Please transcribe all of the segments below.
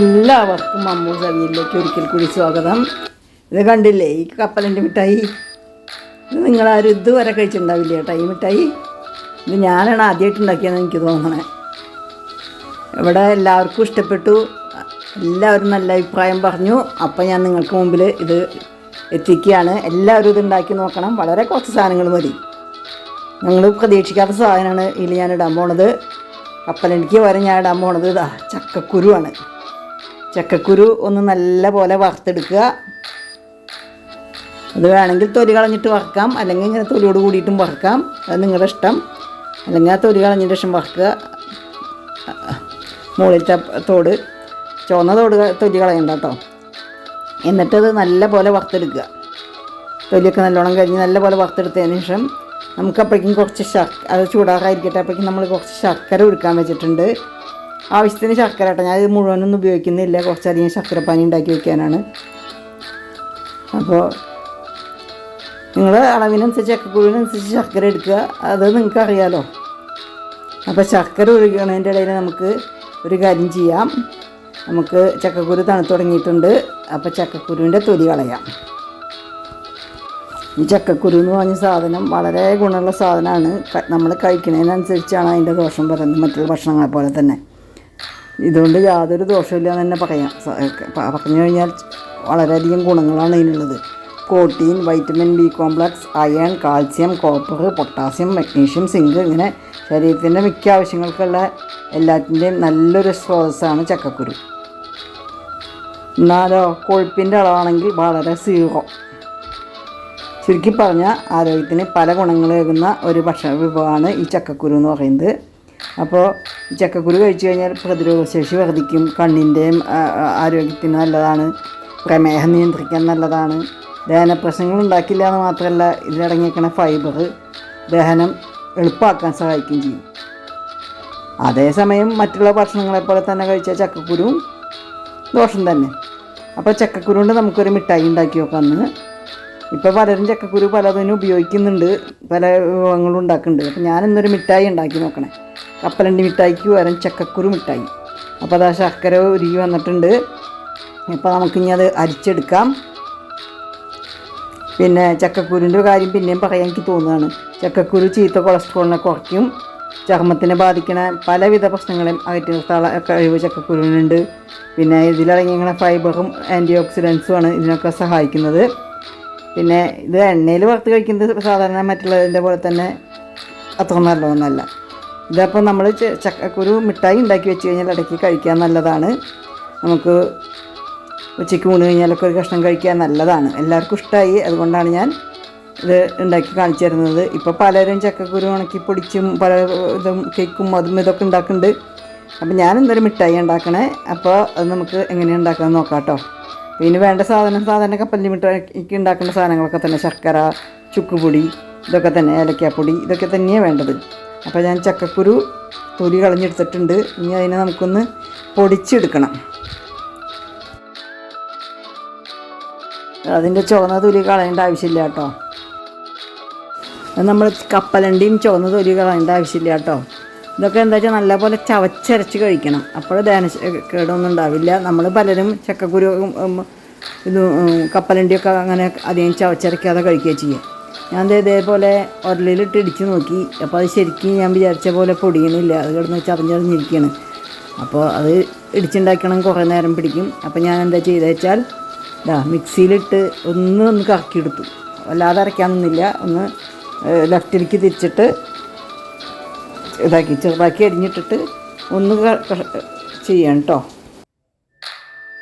എല്ലാവർക്കും അമ്മൂസ് സവിയലിലേക്ക് ഒരിക്കൽ കൂടി സ്വാഗതം. ഇത് കണ്ടില്ലേ ഈ കപ്പലണ്ടി മിഠായി? ഇത് നിങ്ങളാരും ഇതുവരെ കഴിച്ചിട്ടുണ്ടാവില്ല കേട്ടോ ഈ മിഠായി. ഇത് ഞാനാണ് ആദ്യമായിട്ട് ഉണ്ടാക്കിയതെന്ന് എനിക്ക് തോന്നണേ. ഇവിടെ എല്ലാവർക്കും ഇഷ്ടപ്പെട്ടു, എല്ലാവരും നല്ല അഭിപ്രായം പറഞ്ഞു. അപ്പം ഞാൻ നിങ്ങൾക്ക് മുമ്പിൽ ഇത് എത്തിക്കുകയാണ്. എല്ലാവരും ഇത് ഉണ്ടാക്കി നോക്കണം. വളരെ കുറച്ച് സാധനങ്ങൾ മതി. ഞങ്ങൾ പ്രതീക്ഷിക്കാത്ത സാധനമാണ് ഇതിൽ ഞാൻ ഇടാൻ പോണത്. കപ്പലണ്ടിക്ക് വരെ ഞാൻ ഇടാൻ പോണത് ഇതാ ചക്കക്കുരുവാണ്. ചക്കക്കുരു ഒന്ന് നല്ല പോലെ വറുത്തെടുക്കുക. അത് വേണമെങ്കിൽ തൊലി കളഞ്ഞിട്ട് വറുക്കാം, അല്ലെങ്കിൽ ഇങ്ങനെ തൊലിയോട് കൂടിയിട്ടും വറുക്കാം. അത് നിങ്ങളുടെ ഇഷ്ടം. അല്ലെങ്കിൽ ആ തൊലി കളഞ്ഞതിന് ശേഷം വറുക്കുക. മുകളിലത്തെ തോട്, ചുവന്ന തൊലി കളയണ്ട കേട്ടോ. എന്നിട്ടത് നല്ല പോലെ വറുത്തെടുക്കുക. തൊലിയൊക്കെ നല്ലോണം കഴിഞ്ഞ് നല്ല പോലെ വറുത്തെടുത്തതിന് ശേഷം നമുക്കപ്പോഴേക്കും കുറച്ച് അത് ചൂടാറായിരിക്കട്ടെ. അപ്പോഴേക്കും നമ്മൾ കുറച്ച് ശർക്കര ഉരുക്കാൻ വെച്ചിട്ടുണ്ട്. ആവശ്യത്തിന് ശർക്കര കേട്ടോ. ഞാനിത് മുഴുവനൊന്നും ഉപയോഗിക്കുന്നില്ല, കുറച്ചധികം ശർക്കരപ്പാനി ഉണ്ടാക്കി വയ്ക്കാനാണ്. അപ്പോൾ നിങ്ങൾ അളവിനനുസരിച്ച് ചക്കക്കുരുവിനനുസരിച്ച് ശർക്കര എടുക്കുക. അത് നിങ്ങൾക്ക് അറിയാമല്ലോ. അപ്പോൾ ശർക്കര ഒഴുകണതിൻ്റെ ഇടയിൽ നമുക്ക് ഒരു കാര്യം ചെയ്യാം. നമുക്ക് ചക്കക്കുരു തണുത്ത് തുടങ്ങിയിട്ടുണ്ട്. അപ്പോൾ ചക്കക്കുരുവിൻ്റെ തൊലി കളയാം. ഈ ചക്കക്കുരു എന്ന് പറഞ്ഞ സാധനം വളരെ ഗുണമുള്ള സാധനമാണ്. നമ്മൾ കഴിക്കുന്നതിനനുസരിച്ചാണ് അതിൻ്റെ ദോഷം പറയുന്നത്, മറ്റുള്ള ഭക്ഷണങ്ങളെ പോലെ തന്നെ. ഇതുകൊണ്ട് യാതൊരു ദോഷമില്ല എന്ന് തന്നെ പറയാം. പറഞ്ഞു കഴിഞ്ഞാൽ വളരെയധികം ഗുണങ്ങളാണ് ഇതിനുള്ളത്. Protein, vitamin B complex, iron, calcium, copper, potassium, magnesium, zinc, ഇങ്ങനെ ശരീരത്തിൻ്റെ മിക്ക ആവശ്യങ്ങൾക്കുള്ള എല്ലാത്തിൻ്റെയും നല്ലൊരു സ്രോതസ്സാണ് ചക്കക്കുരു. എന്നാലോ കൊഴുപ്പിൻ്റെ അളവാണെങ്കിൽ വളരെ സീറോ. ചുരുക്കി പറഞ്ഞാൽ ആരോഗ്യത്തിന് പല ഗുണങ്ങളേകുന്ന ഒരു ഭക്ഷണ വിഭവമാണ് ഈ ചക്കക്കുരു എന്ന് പറയുന്നത്. അപ്പോൾ ഈ ചക്കക്കുരു കഴിച്ചു കഴിഞ്ഞാൽ പ്രതിരോധശേഷി വർദ്ധിക്കും, കണ്ണിൻ്റെയും ആരോഗ്യത്തിന് നല്ലതാണ്, പ്രമേഹം നിയന്ത്രിക്കാൻ നല്ലതാണ്, ദഹനപ്രശ്നങ്ങൾ ഉണ്ടാക്കില്ല എന്ന് മാത്രമല്ല ഇതിലടങ്ങിയിരിക്കുന്ന ഫൈബർ ദഹനം എളുപ്പമാക്കാൻ സഹായിക്കുകയും ചെയ്യും. അതേസമയം മറ്റുള്ള ഭക്ഷണങ്ങളെപ്പോലെ തന്നെ കഴിച്ച ചക്കക്കുരുവും ദോഷം തന്നെ. അപ്പോൾ ചക്കക്കുരു കൊണ്ട് നമുക്കൊരു മിഠായി ഉണ്ടാക്കി നോക്കാമെന്ന്. ഇപ്പോൾ പലരും ചക്കക്കുരു പലതിനും ഉപയോഗിക്കുന്നുണ്ട്, പല വിഭവങ്ങളും ഉണ്ടാക്കുന്നുണ്ട്. അപ്പോൾ ഞാനിന്നൊരു മിഠായി ഉണ്ടാക്കി നോക്കണേ. കപ്പലണ്ടി മിഠായിക്ക് പകരം ചക്കക്കുരു മിഠായി. അപ്പോൾ അത് ആ ശർക്കര ഉരുകി വന്നിട്ടുണ്ട്. ഇപ്പോൾ നമുക്കിനി അത് അരിച്ചെടുക്കാം. പിന്നെ ചക്കക്കുരുവിൻ്റെ കാര്യം പിന്നെയും പറയാൻ എനിക്ക് തോന്നുകയാണ്. ചക്കക്കുരു ചീത്ത കൊളസ്ട്രോളിനെ കുറയ്ക്കും, ചർമ്മത്തിനെ ബാധിക്കുന്ന പലവിധ പ്രശ്നങ്ങളെയും അകറ്റി നിർത്താനുള്ള കഴിവ് ചക്കക്കുരുവിനുണ്ട്. പിന്നെ ഇതിലടങ്ങിയ ഫൈബറും ആൻറ്റി ഓക്സിഡൻസുമാണ് ഇതിനൊക്കെ സഹായിക്കുന്നത്. പിന്നെ ഇത് എണ്ണയിൽ വറുത്ത് കഴിക്കുന്നത് സാധാരണ മറ്റുള്ളതിൻ്റെ പോലെ തന്നെ അത്ര നല്ലതൊന്നല്ല. ഇതപ്പോൾ നമ്മൾ ചക്കക്കുരു മിഠായി ഉണ്ടാക്കി വെച്ച് കഴിഞ്ഞാൽ ഇടയ്ക്ക് കഴിക്കാൻ നല്ലതാണ്. നമുക്ക് ഉച്ചയ്ക്ക് ഊണ് കഴിഞ്ഞാലൊക്കെ ഒരു കഷ്ണം കഴിക്കാൻ നല്ലതാണ്. എല്ലാവർക്കും ഇഷ്ടമായി, അതുകൊണ്ടാണ് ഞാൻ ഇത് ഉണ്ടാക്കി കാണിച്ചു തരുന്നത്. ഇപ്പോൾ പലരും ചക്കക്കുരു ഉണക്കി പൊടിച്ചും പല ഇതും കേക്കും അതും ഇതൊക്കെ ഉണ്ടാക്കുന്നുണ്ട്. അപ്പോൾ ഞാൻ എന്തൊരു മിഠായി ഉണ്ടാക്കണേ. അപ്പോൾ അത് നമുക്ക് എങ്ങനെയാണ് ഉണ്ടാക്കാമെന്ന് നോക്കാം കേട്ടോ. ഇതിന് വേണ്ട സാധാരണ കപ്പലണ്ടി മിഠായിക്ക് ഉണ്ടാക്കേണ്ട സാധനങ്ങളൊക്കെ തന്നെ ശർക്കര, ചുക്കുപൊടി, ഇതൊക്കെ തന്നെ, ഏലക്കാപ്പൊടി, ഇതൊക്കെ തന്നെയാണ് വേണ്ടത്. അപ്പോൾ ഞാൻ ചക്കക്കുരു തൊലി കളഞ്ഞെടുത്തിട്ടുണ്ട്. ഇനി അതിനെ നമുക്കൊന്ന് പൊടിച്ചെടുക്കണം. അതിൻ്റെ ചുവന്ന തൊലി കളയേണ്ട ആവശ്യമില്ല കേട്ടോ. നമ്മൾ കപ്പലണ്ടിയും ചുവന്ന തൊലി കളയേണ്ട ആവശ്യമില്ല കേട്ടോ. ഇതൊക്കെ എന്താ വെച്ചാൽ നല്ലപോലെ ചവച്ചരച്ച് കഴിക്കണം. അപ്പോൾ ദഹന കേടൊന്നും ഉണ്ടാവില്ല. നമ്മൾ പലരും ചക്കക്കുരു ഇത് കപ്പലണ്ടിയൊക്കെ അങ്ങനെ അധികം ചവച്ചരയ്ക്കാതെ കഴിക്കുകയും ചെയ്യും. ഞാൻ ഇതേപോലെ ഉരലിലിട്ട് ഇടിച്ച് നോക്കി. അപ്പോൾ അത് ശരിക്കും ഞാൻ വിചാരിച്ച പോലെ പൊടിയണില്ല, അത് കിടന്ന് ചതഞ്ഞിരിക്കുകയാണ്. അപ്പോൾ അത് ഇടിച്ചുണ്ടാക്കണം, കുറേ നേരം പിടിക്കും. അപ്പോൾ ഞാൻ എന്താ ചെയ്തത് വെച്ചാൽ മിക്സിയിലിട്ട് ഒന്ന് കറക്കിയെടുത്തു. വല്ലാതെ അരയ്ക്കാനൊന്നുമില്ല, ഒന്ന് ലെഫ്റ്റിലേക്ക് തിരിച്ചിട്ട് ഇതാക്കി ചെറുതാക്കി അരിഞ്ഞിട്ടിട്ട് ഒന്ന് ചെയ്യാം കേട്ടോ.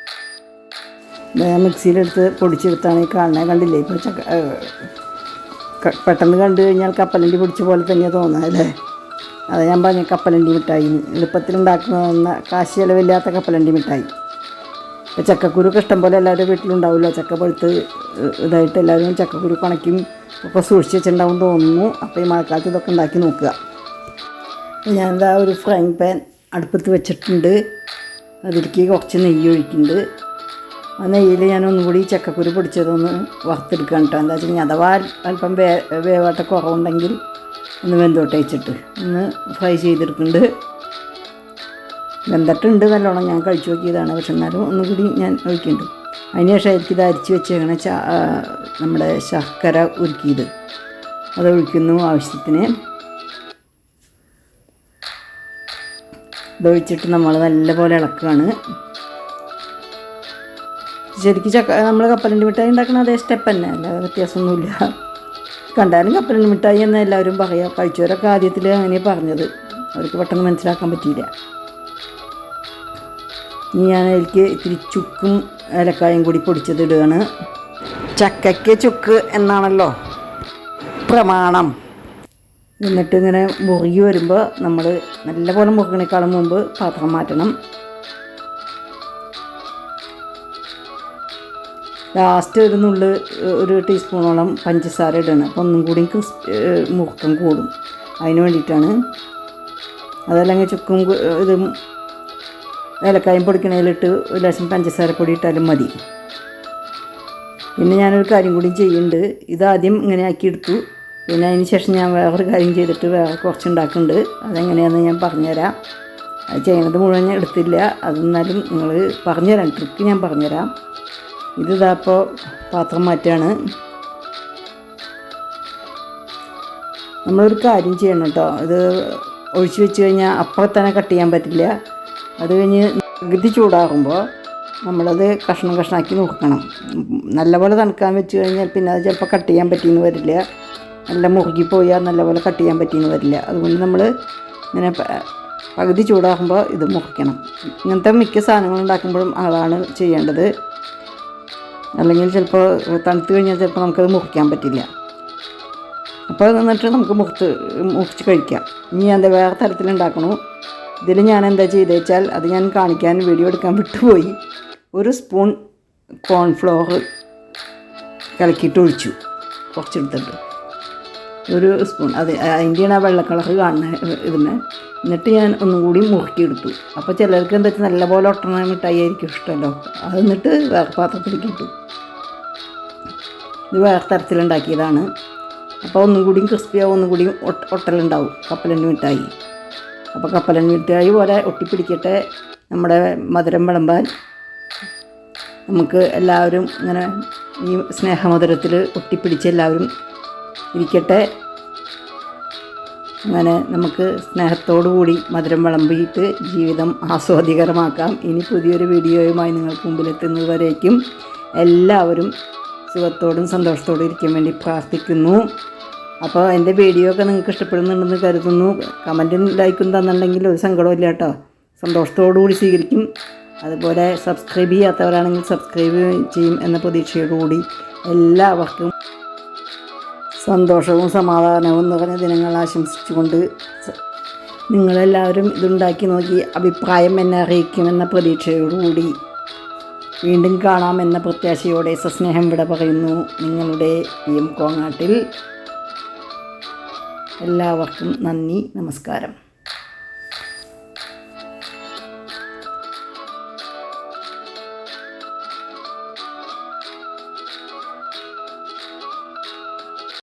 മിക്സിയിലെടുത്ത് പൊടിച്ചെടുത്താണ് ഈ കാണുന്നത്. കണ്ടില്ലേ? ഇപ്പോൾ പെട്ടെന്ന് കണ്ടു കഴിഞ്ഞാൽ കപ്പലണ്ടി പൊടിച്ച പോലെ തന്നെയാണ് തോന്നുന്നത് അല്ലേ? അത് ഞാൻ പറഞ്ഞ കപ്പലണ്ടി മിഠായി എളുപ്പത്തിലുണ്ടാക്കുന്ന കാശ് ചിലവില്ലാത്ത കപ്പലണ്ടി മിഠായി. ഇപ്പോൾ ചക്കക്കുരു ഇഷ്ടം പോലെ എല്ലാവരുടെ വീട്ടിലുണ്ടാവില്ല. ചക്ക പഴുത്ത് ഇതായിട്ട് എല്ലാവരും ചക്കക്കുരു കണക്കും ഒക്കെ സൂക്ഷിച്ച് വെച്ചിട്ടുണ്ടാവും തോന്നുന്നു. അപ്പോൾ ഈ മഴക്കാലത്ത് ഇതൊക്കെ ഉണ്ടാക്കി നോക്കുക. ഞാനെന്താ ഒരു ഫ്രൈങ് പാൻ അടുപ്പത്ത് വെച്ചിട്ടുണ്ട്. അതിലേക്ക് കുറച്ച് നെയ്യ് ഒഴിക്കുന്നുണ്ട്. ആ നെയ്യിൽ ഞാൻ ഒന്നും കൂടി ചക്കക്കുരു പൊടിച്ചതൊന്ന് വറുത്തെടുക്കാൻ കേട്ടോ. എന്താ വെച്ചാൽ അഥവാ അല്പം വേവാട്ട കുറവുണ്ടെങ്കിൽ ഒന്ന് വെന്തോട്ട് വെച്ചിട്ട് ഒന്ന് ഫ്രൈ ചെയ്തെടുക്കുന്നുണ്ട്. വെന്തിട്ടുണ്ട് നല്ലോണം. ഞാൻ കഴിച്ചു നോക്കിയതാണ്. പക്ഷെ എന്നാലും ഒന്നുകൂടി ഞാൻ ഒഴിക്കുന്നുണ്ട്. അതിനുശേഷം എനിക്കിത് അരിച്ച് വെച്ചേക്കണ നമ്മുടെ ശർക്കര ഉരുക്കിയത് അത് ഒഴിക്കുന്നു ആവശ്യത്തിന്. ഇതൊഴിച്ചിട്ട് നമ്മൾ നല്ലപോലെ ഇളക്കുകയാണ്. ശരിക്കും നമ്മൾ കപ്പലണ്ടി മിഠായി ഉണ്ടാക്കുന്ന അതേ സ്റ്റെപ്പ് തന്നെ, അല്ലാതെ വ്യത്യാസമൊന്നുമില്ല. കണ്ടാലും കപ്പലണ്ടി മിഠായി എന്ന് എല്ലാവരും പറയാം. കഴിച്ചവരൊക്കെ ആദ്യത്തിൽ അങ്ങനെ പറഞ്ഞത്, അവർക്ക് പെട്ടെന്ന് മനസ്സിലാക്കാൻ പറ്റിയില്ല. ഇനി ഞാൻ അതിലേക്ക് ഇത്തിരി ചുക്കും ഏലക്കായും കൂടി പൊടിച്ചതിടുകയാണ്. ചക്കയ്ക്ക് ചുക്ക് എന്നാണല്ലോ പ്രമാണം. എന്നിട്ട് ഇങ്ങനെ മുറുകി വരുമ്പോൾ നമ്മൾ നല്ലപോലെ മുറുകണേക്കാളും മുമ്പ് പാത്രം മാറ്റണം. ലാസ്റ്റ് ഒരു ടീസ്പൂണോളം പഞ്ചസാര ഇടണം. അപ്പോൾ ഒന്നും കൂടി മുറുക്കം കൂടും. അതിന് വേണ്ടിയിട്ടാണ്. അതല്ലെങ്കിൽ ചുക്കും ഇത് ഏലക്കായും പൊടിക്കണതിലിട്ട് ഒരു ലേശം പഞ്ചസാരപ്പൊടി ഇട്ടാലും മതി. പിന്നെ ഞാനൊരു കാര്യം കൂടി ചെയ്യുന്നുണ്ട്. ഇതാദ്യം ഇങ്ങനെ ആക്കിയെടുത്തു. പിന്നെ അതിന് ശേഷം ഞാൻ വേറൊരു കാര്യം ചെയ്തിട്ട് വേറെ കുറച്ച് ഉണ്ടാക്കുന്നുണ്ട്. അതെങ്ങനെയാണെന്ന് ഞാൻ പറഞ്ഞുതരാം. അത് ചെയ്യണത് മുഴുവൻ ഞാൻ എടുത്തില്ല. അതെന്നാലും നിങ്ങൾ പറഞ്ഞുതരാം, ട്രിക്ക് ഞാൻ പറഞ്ഞുതരാം. ഇതിപ്പോൾ പാത്രം മാറ്റുകയാണ്. നമ്മളൊരു കാര്യം ചെയ്യണം കേട്ടോ. ഇത് ഒഴിച്ച് വെച്ച് കഴിഞ്ഞാൽ അപ്പം തന്നെ കട്ട് ചെയ്യാൻ പറ്റില്ല. അത് കഴിഞ്ഞ് പകുതി ചൂടാകുമ്പോൾ നമ്മളത് കഷ്ണം കഷ്ണമാക്കി നോക്കണം. നല്ലപോലെ തണുക്കാൻ വെച്ച് കഴിഞ്ഞാൽ പിന്നെ അത് ചിലപ്പോൾ കട്ട് ചെയ്യാൻ പറ്റിയെന്ന് വരില്ല. നല്ല മുറുകിപ്പോയാൽ നല്ലപോലെ കട്ട് ചെയ്യാൻ പറ്റിയെന്ന് വരില്ല. അതുകൊണ്ട് നമ്മൾ ഇങ്ങനെ പകുതി ചൂടാകുമ്പോൾ ഇത് മുറിക്കണം. ഇങ്ങനത്തെ മിക്ക സാധനങ്ങൾ ഉണ്ടാക്കുമ്പോഴും അതാണ് ചെയ്യേണ്ടത്. അല്ലെങ്കിൽ ചിലപ്പോൾ തണുത്ത് കഴിഞ്ഞാൽ ചിലപ്പോൾ നമുക്കത് മുറിക്കാൻ പറ്റില്ല. അപ്പോൾ എന്നിട്ട് നമുക്ക് മുറിച്ച് കഴിക്കാം. ഇനി ഞാൻ വേറെ തരത്തിലുണ്ടാക്കണു. ഇതിൽ ഞാൻ എന്താ ചെയ്തത് വെച്ചാൽ അത് ഞാൻ കാണിക്കാൻ വീഡിയോ എടുക്കാൻ വിട്ടുപോയി. 1 സ്പൂൺ കോൺഫ്ലവർ കലക്കിയിട്ട് ഒഴിച്ചു, കുറച്ചെടുത്തിട്ട് 1 സ്പൂൺ. അതിൻ്റെയാണ് ആ വെള്ള കളർ കാണുന്നത് ഇതിന്. എന്നിട്ട് ഞാൻ ഒന്നും കൂടി മുറുക്കിയെടുത്തു. അപ്പോൾ ചിലർക്ക് എന്താ വെച്ചാൽ നല്ലപോലെ ഒട്ടണ മിഠായി ആയിരിക്കും ഇഷ്ടമല്ലോ. അത് എന്നിട്ട് വേറെ പാത്രത്തിലേക്ക് ഇട്ടു. ഇത് വേറെ തരത്തിലുണ്ടാക്കിയതാണ്. അപ്പോൾ ഒന്നും കൂടിയും ക്രിസ്പിയാവും, ഒന്നും കൂടിയും ഒട്ടലുണ്ടാവും കപ്പലണ്ടി മിഠായി. അപ്പോൾ കപ്പലണ്ടി മിഠായി പോലെ ഒട്ടിപ്പിടിക്കട്ടെ നമ്മുടെ മധുരം വിളമ്പാൻ. നമുക്ക് എല്ലാവരും ഇങ്ങനെ ഈ സ്നേഹമധുരത്തിൽ ഒട്ടിപ്പിടിച്ച് എല്ലാവരും ഇരിക്കട്ടെ. അങ്ങനെ നമുക്ക് സ്നേഹത്തോടു കൂടി മധുരം വിളമ്പിയിട്ട് ജീവിതം ആസ്വാദികരമാക്കാം. ഇനി പുതിയൊരു വീഡിയോയുമായി നിങ്ങൾക്ക് മുമ്പിലെത്തുന്നത് വരേക്കും എല്ലാവരും സുഖത്തോടും സന്തോഷത്തോടും ഇരിക്കാൻ വേണ്ടി പ്രാർത്ഥിക്കുന്നു. അപ്പോൾ എൻ്റെ വീഡിയോ ഒക്കെ നിങ്ങൾക്ക് ഇഷ്ടപ്പെടുന്നുണ്ടെന്ന് കരുതുന്നു. കമൻറ്റും ലൈക്കും തന്നിട്ടുണ്ടെങ്കിൽ ഒരു സങ്കടമില്ല കേട്ടോ. സന്തോഷത്തോടു കൂടി സ്വീകരിക്കും. അതുപോലെ സബ്സ്ക്രൈബ് ചെയ്യാത്തവരാണെങ്കിൽ സബ്സ്ക്രൈബ് ചെയ്യും എന്ന പ്രതീക്ഷയോടുകൂടി എല്ലാവർക്കും സന്തോഷവും സമാധാനവും നിറഞ്ഞ ദിനങ്ങൾ ആശംസിച്ചുകൊണ്ട് നിങ്ങളെല്ലാവരും ഇതുണ്ടാക്കി നോക്കി അഭിപ്രായം എന്നെ അറിയിക്കുമെന്ന പ്രതീക്ഷയോടുകൂടി വീണ്ടും കാണാമെന്ന പ്രത്യാശയോടെ സസ്നേഹം വിട പറയുന്നു. നിങ്ങളുടെ PM കോങ്ങാട്ടിൽ. എല്ലാവർക്കും നന്ദി, നമസ്കാരം.